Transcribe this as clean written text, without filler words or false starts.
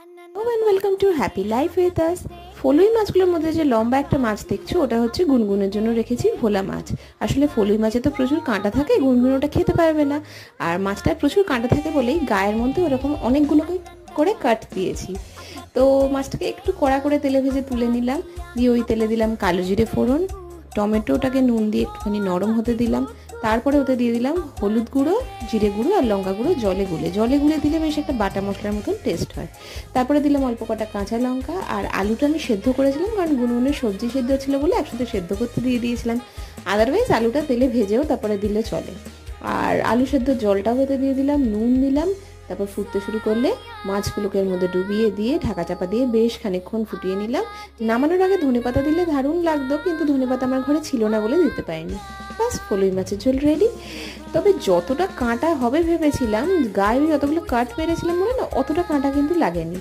Hello and welcome to happy life with us. ফলুই মাছগুলোর মধ্যে যে লম্বা একটা মাছ দেখছো ওটা হচ্ছে গুনগুনের জন্য রেখেছি ভোলা মাছ। আসলে ফলুই মাছে তো প্রচুর কাঁটা থাকে, গুনগুন ওটা খেতে পারবে না। আর মাছটায় প্রচুর কাঁটা থাকে বলেই গায়ের মধ্যে ওরকম অনেকগুলো করে কাট দিয়েছি। তো মাছটাকে একটু কড়া করে তেলে ভেজে তুলে নিলাম, দিয়ে ওই তেলে দিলাম কালো জিরে ফোড়ন, টমেটোটাকে নুন দিয়ে একটুখানি নরম হতে দিলাম। তারপরে ওতে দিয়ে দিলাম হলুদ গুঁড়ো, জিরে গুঁড়ো আর লঙ্কা গুঁড়ো জলে গুলে দিলে বেশ একটা বাটা মশলার মতন টেস্ট হয়। তারপরে দিলাম অল্প কটা কাঁচা লঙ্কা, আর আলুটা আমি সেদ্ধ করেছিলাম কারণ গুনগুনের সবজি সেদ্ধ ছিল বলে একসাথে সেদ্ধ করতে দিয়ে দিয়েছিলাম। আদারওয়াইজ আলুটা তেলে ভেজেও তারপরে দিলে চলে। আর আলু সেদ্ধ জলটাও হতে দিয়ে দিলাম, নুন দিলাম। তারপর ফুটতে শুরু করলে মাছগুলোকে এর মধ্যে ডুবিয়ে দিয়ে ঢাকা চাপা দিয়ে বেশ খানিকক্ষণ ফুটিয়ে নিলাম। নামানোর আগে ধনেপাতা দিলে দারুণ লাগতো, কিন্তু ধনেপাতা আমার ঘরে ছিল না বলে দিতে পারিনি। বাস, ফলুই মাছের ঝোল রেডি। তবে যতটা কাঁটা হবে ভেবেছিলাম, গায়ে যতগুলো কাট পেরেছিলাম বলে না, অতটা কাঁটা কিন্তু লাগেনি।